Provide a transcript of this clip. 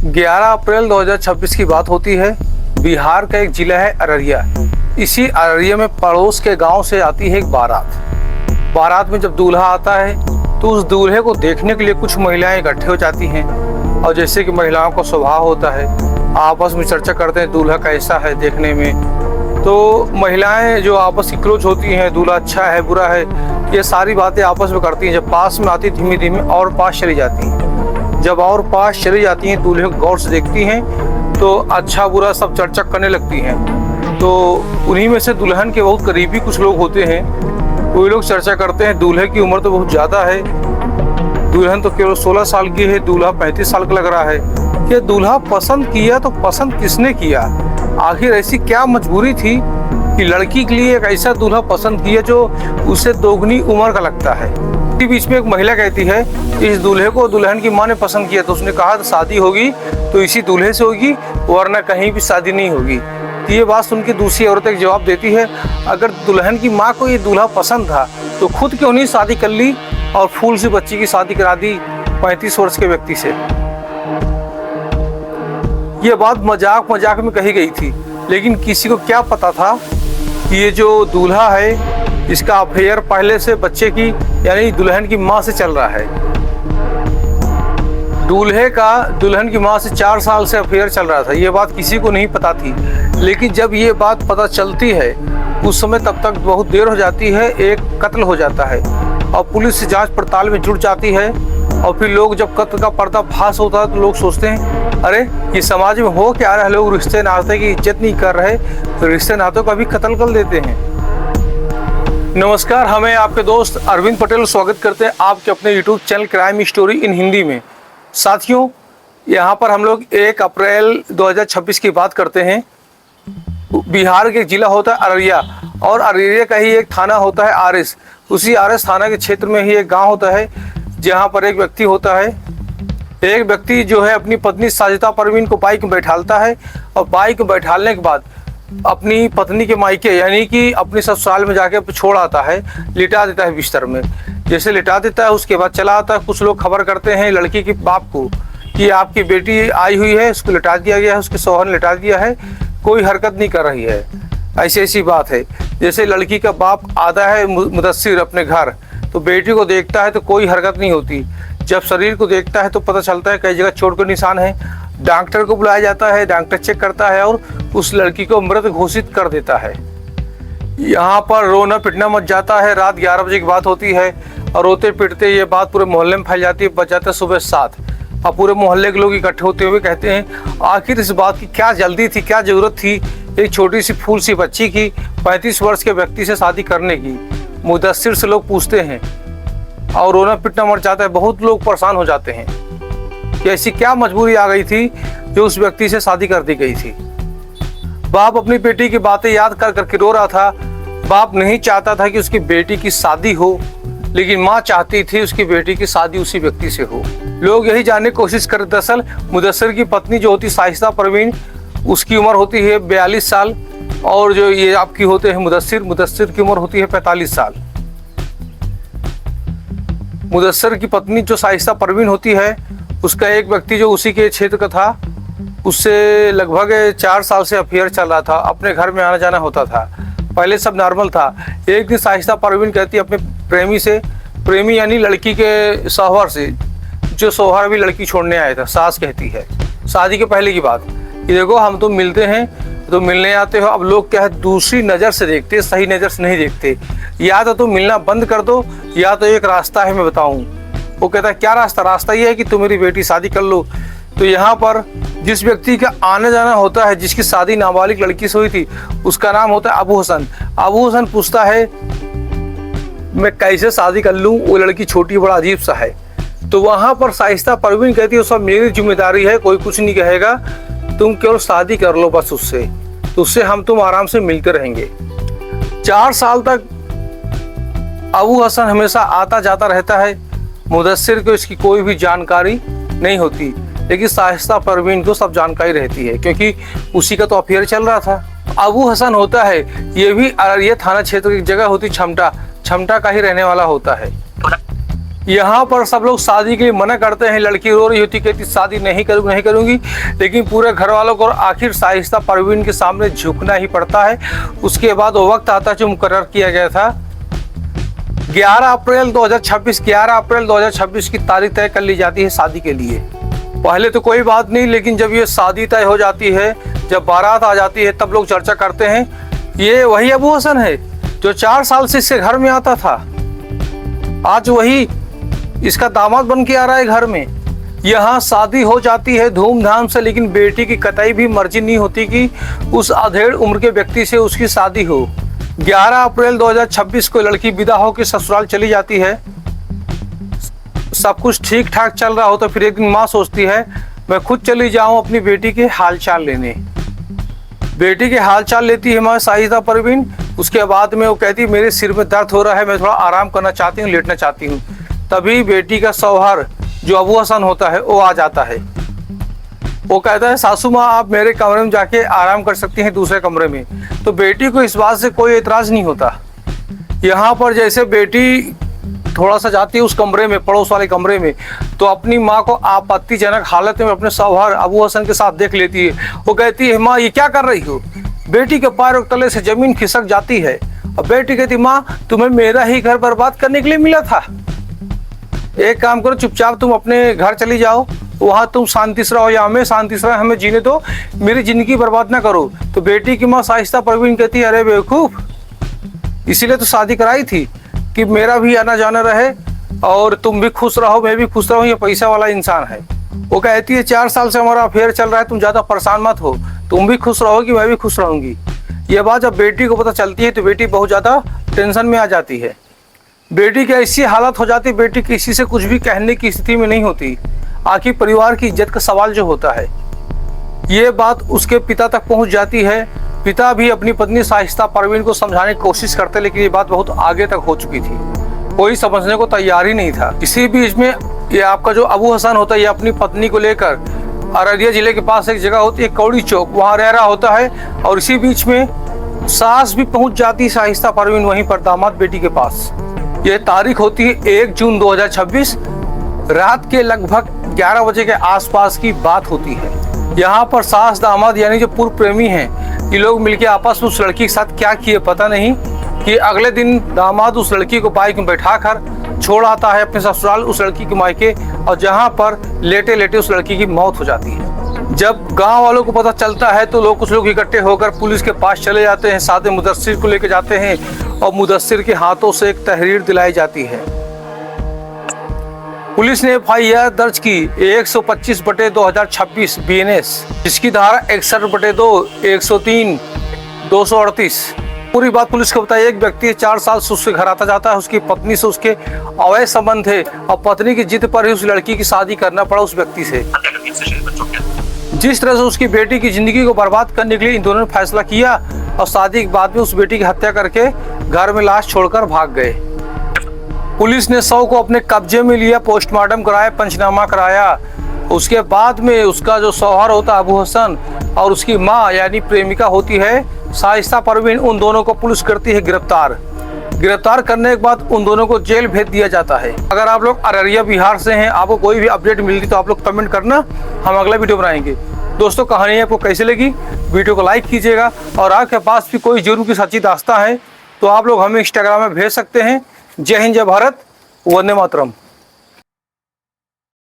11 अप्रैल 2026 की बात होती है। बिहार का एक जिला है अररिया। इसी अररिया में पड़ोस के गांव से आती है एक बारात में जब दूल्हा आता है तो उस दूल्हे को देखने के लिए कुछ महिलाएं इकट्ठे हो जाती हैं और जैसे कि महिलाओं का स्वभाव होता है आपस में चर्चा करते हैं दूल्हा कैसा है देखने में। तो महिलाएं जो आपस की क्लोज होती हैं, दूल्हा अच्छा है बुरा है, ये सारी बातें आपस में करती हैं। जब पास में आती धीमे धीमे और पास चली जाती हैं। जब और पास चली जाती हैं दूल्हे को गौर से देखती हैं तो अच्छा बुरा सब चर्चा करने लगती हैं। तो उन्हीं में से दुल्हन के बहुत करीबी कुछ लोग होते हैं, वही लोग चर्चा करते हैं दूल्हे की उम्र तो बहुत ज़्यादा है, दुल्हन तो केवल 16 साल की है, दूल्हा 35 साल का लग रहा है। ये दूल्हा पसंद किया तो पसंद किसने किया? आखिर ऐसी क्या मजबूरी थी कि लड़की के लिए एक ऐसा दूल्हा पसंद किया जो उसे दोगुनी उम्र का लगता है। इसी बीच में एक महिला कहती है इस दूल्हे को दुल्हन की माँ ने पसंद किया, तो उसने कहा शादी होगी तो इसी दूल्हे से होगी वरना कहीं भी शादी नहीं होगी। तो ये बात सुन के दूसरी औरत एक जवाब देती है अगर दुल्हन की माँ को ये दूल्हा पसंद था तो खुद क्यों नहीं शादी कर ली और फूल सी बच्ची की शादी करा दी 35 वर्ष के व्यक्ति से। ये बात मजाक मजाक में कही गई थी, लेकिन किसी को क्या पता था कि ये जो दूल्हा है इसका अफेयर पहले से बच्चे की यानी दुल्हन की माँ से चल रहा है। दूल्हे का दुल्हन की माँ से 4 साल से अफेयर चल रहा था। ये बात किसी को नहीं पता थी, लेकिन जब ये बात पता चलती है उस समय तब तक बहुत देर हो जाती है, एक कत्ल हो जाता है और पुलिस जांच पड़ताल में जुट जाती है। और फिर लोग जब कत्ल का पर्दाफाश होता है तो लोग सोचते हैं अरे ये समाज में हो क्या रहा है, लोग रिश्ते नाते की इज्जत नहीं कर रहे तो रिश्ते नातों का भी कत्ल कर देते हैं। नमस्कार, हमें आपके दोस्त अरविंद पटेल स्वागत करते हैं आपके अपने YouTube channel crime story in Hindi में। साथियों, यहाँ पर हम लोग 1 अप्रैल 2026 की बात करते हैं। बिहार के जिला होता है अररिया और अररिया का ही एक थाना होता है आरएस। उसी आरएस थाना के क्षेत्र में ही एक गांव होता है जहाँ पर एक व्यक्ति होता है। एक व्यक्ति जो है अपनी पत्नी साजिदा परवीन को बाइक में बैठालता है और बाइक में बैठालने के बाद अपनी पत्नी के मायके यानी कि अपने ससुराल में जाके छोड़ आता है, लिटा देता है बिस्तर में। जैसे लिटा देता है उसके बाद चला आता है। कुछ लोग खबर करते हैं लड़की के बाप को कि आपकी बेटी आई हुई है, उसको लिटा दिया गया है, उसके शौहर ने लिटा दिया है, कोई हरकत नहीं कर रही है। ऐसी बात है। जैसे लड़की का बाप आता है मुदस्सिर अपने घर तो बेटी को देखता है तो कोई हरकत नहीं होती। जब शरीर को देखता है तो पता चलता है कई जगह चोट के निशान है। डॉक्टर को बुलाया जाता है, डॉक्टर चेक करता है और उस लड़की को मृत घोषित कर देता है। यहाँ पर रोना पिटना मच जाता है। रात 11 बजे की बात होती है और रोते पिटते ये बात पूरे मोहल्ले में फैल जाती है। बच जाता है सुबह 7 और पूरे मोहल्ले के लोग इकट्ठे होते हुए कहते हैं आखिर इस बात की क्या जल्दी थी, क्या जरूरत थी एक छोटी सी फूल सी बच्ची की 35 वर्ष के व्यक्ति से शादी करने की। मुदस्सिर से लोग पूछते हैं और रोना पिटना मच जाता है। बहुत लोग परेशान हो जाते हैं कि ऐसी क्या मजबूरी आ गई थी जो उस व्यक्ति से शादी कर दी गई थी। बाप अपनी बेटी की बातें याद कर करके रो रहा था। बाप नहीं चाहता था कि उसकी बेटी की शादी हो, लेकिन माँ चाहती थी उसकी बेटी की शादी उसी व्यक्ति से हो। लोग यही जानने की कोशिश कर दरअसल मुदस्सिर की पत्नी जो होती साजिदा परवीन उसकी उम्र होती है 42 साल और जो ये आपकी होते हैं मुदस्सिर की उम्र होती है 45 साल। मुदस्सिर की पत्नी जो साजिदा परवीन होती है उसका एक व्यक्ति जो उसी के क्षेत्र का था उससे लगभग 4 साल से अफेयर चल रहा था। अपने घर में आना जाना होता था, पहले सब नॉर्मल था। एक दिन साजिदा परवीन कहती है अपने प्रेमी से, प्रेमी यानी लड़की के शौहर से, जो शौहर भी लड़की छोड़ने आया था, सास कहती है शादी के पहले की बात कि देखो हम तो मिलते हैं तो मिलने आते हो, अब लोग क्या है दूसरी नज़र से देखते, सही नज़र से नहीं देखते। या तो तुम मिलना बंद कर दो या तो एक रास्ता है मैं बताऊं। वो कहता है क्या रास्ता? रास्ता ये है कि तुम मेरी बेटी शादी कर लो। तो यहाँ पर जिस व्यक्ति का आने जाना होता है, जिसकी शादी नाबालिग लड़की से हुई थी, उसका नाम होता है अबू हसन। अबू हसन पूछता है मैं कैसे शादी कर लूँ, वो लड़की छोटी बड़ा अजीब सा है। तो वहाँ पर साजिदा परवीन कहती है वो सब मेरी जिम्मेदारी है, कोई कुछ नहीं कहेगा, तुम केवल शादी कर लो बस उससे, तो उससे हम तुम आराम से मिलते रहेंगे। 4 साल तक अबू हसन हमेशा आता जाता रहता है। मुदस्सिर को इसकी कोई भी जानकारी नहीं होती, लेकिन साजिदा परवीन को सब जानकारी रहती है क्योंकि उसी का तो अफेयर चल रहा था। अबू हसन होता है ये भी अररिया थाना क्षेत्र की जगह होती छमटा का ही रहने वाला होता है। यहाँ पर सब लोग शादी के लिए मना करते हैं। लड़की रो रही होती, कहती शादी नहीं करूँगी, लेकिन पूरे घर वालों को आखिर शाइस्ता परवीन के सामने झुकना ही पड़ता है। उसके बाद वो वक्त आता है जो मुकर्रर किया गया था 11 अप्रैल 2026 की तारीख तय कर ली जाती है शादी के लिए। पहले तो कोई बात नहीं, लेकिन जब ये शादी तय हो जाती है, जब बारात आ जाती है, तब लोग चर्चा करते हैं ये वही अबू हसन है जो 4 साल से इसके घर में आता था। आज वही इसका दामाद बन के आ रहा है घर में। यहाँ शादी हो जाती है धूमधाम से, लेकिन बेटी की कतई भी मर्जी नहीं होती कि उस अधेड़ उम्र के व्यक्ति से उसकी शादी हो। 11 अप्रैल 2026 को लड़की विदा होकर ससुराल चली जाती है। सब कुछ ठीक ठाक चल रहा हो तो फिर एक दिन माँ सोचती है मैं खुद चली जाऊं अपनी बेटी के हालचाल लेने। बेटी के हालचाल लेती है माँ शाइस्ता परवीन। उसके बाद में वो कहती मेरे सिर में दर्द हो रहा है, मैं थोड़ा आराम करना चाहती हूँ, लेटना चाहती हूँ। तभी बेटी का शौहर जो अबू हसन होता है वो आ जाता है। वो कहता है सासू माँ आप मेरे कमरे में जाके आराम कर सकती हैं दूसरे कमरे में। तो बेटी को इस बात से कोई एतराज़ नहीं होता। यहाँ पर जैसे बेटी थोड़ा सा जाती है उस कमरे में, पड़ोस वाले कमरे में, तो अपनी माँ को आपत्तिजनक हालत में अपने शौहर अबू हसन के साथ देख लेती है। वो कहती है माँ ये क्या कर रही हो। बेटी के पैरों के तले से जमीन खिसक जाती है और बेटी कहती माँ तुम्हें मेरा ही घर बर्बाद करने के लिए मिला था। एक काम करो चुपचाप तुम अपने घर चली जाओ, वहाँ तुम शांति से रहो या हमें शांति से हमें जीने दो, मेरी जिंदगी बर्बाद ना करो। तो बेटी की माँ शाइस्ता परवीन कहती है अरे बेवकूफ़, इसीलिए तो शादी कराई थी कि मेरा भी आना जाना रहे और तुम भी खुश रहो मैं भी खुश रहूँ। ये पैसा वाला इंसान है। वो कहती है 4 साल से हमारा अफेयर चल रहा है, तुम ज़्यादा परेशान मत हो, तुम भी खुश रहोगी मैं भी खुश रहूँगी। ये बात जब बेटी को पता चलती है तो बेटी बहुत ज़्यादा टेंशन में आ जाती है। बेटी की ऐसी हालत हो जाती है, बेटी किसी से कुछ भी कहने की स्थिति में नहीं होती। आखिर परिवार की इज्जत का सवाल जो होता है, ये बात उसके पिता तक पहुँच जाती है। पिता भी अपनी पत्नी शाइस्ता परवीन को समझाने की कोशिश करते, लेकिन ये बात बहुत आगे तक हो चुकी थी, कोई समझने को तैयार ही नहीं था। इसी बीच में ये आपका जो अबू हसन होता है ये अपनी पत्नी को लेकर अररिया जिले के पास एक जगह होती है कौड़ी चौक, वहाँ रह रहा होता है। और इसी बीच में सास भी पहुँच जाती है शाइस्ता परवीन वहीं पर दामाद बेटी के पास। ये तारीख होती है 1 जून 2026, रात के लगभग 11 बजे के आसपास की बात होती है। यहाँ पर सास दामाद यानी जो पूर्व प्रेमी हैं, ये लोग मिलके आपस में उस लड़की के साथ क्या किए पता नहीं, कि अगले दिन दामाद उस लड़की को बाइक में बैठाकर छोड़ आता है अपने ससुराल उस लड़की के मायके, और जहाँ पर लेटे लेटे उस लड़की की मौत हो जाती है। जब गांव वालों को पता चलता है तो कुछ लोग इकट्ठे होकर पुलिस के पास चले जाते हैं, साथ में मुदस्सिर को लेकर जाते हैं और मुदस्सिर के हाथों से एक तहरीर दिलाई जाती है। पुलिस ने FIR दर्ज की 125/2026 BNS, जिसकी धारा 61/2, 103, 238। पूरी बात पुलिस को बताई। एक व्यक्ति 4 साल से उसके घर आता जाता है, उसकी पत्नी से उसके अवैध संबंध थे और पत्नी की जिद पर ही उस लड़की की शादी करना पड़ा उस व्यक्ति से। जिस तरह से उसकी बेटी की जिंदगी को बर्बाद करने के लिए इन दोनों ने फैसला किया और शादी के बाद में उस बेटी की हत्या करके घर में लाश छोड़कर भाग गए। पुलिस ने शव को अपने कब्जे में लिया, पोस्टमार्टम कराया, पंचनामा कराया। उसके बाद में उसका जो शौहर होता अबू हसन और उसकी माँ यानी प्रेमिका होती है शाइस्ता परवीन, उन दोनों को पुलिस करती है गिरफ्तार। गिरफ्तार करने के बाद उन दोनों को जेल भेज दिया जाता है। अगर आप लोग अररिया बिहार से हैं, आपको कोई भी अपडेट मिलती तो आप लोग कमेंट करना, हम अगला वीडियो बनाएंगे। दोस्तों कहानी आपको कैसी लगी, वीडियो को लाइक कीजिएगा और आपके पास भी कोई जुर्म की सच्ची दास्तां है तो आप लोग हमें इंस्टाग्राम में भेज सकते हैं। जय हिंद, जय भारत, वंदे मातरम।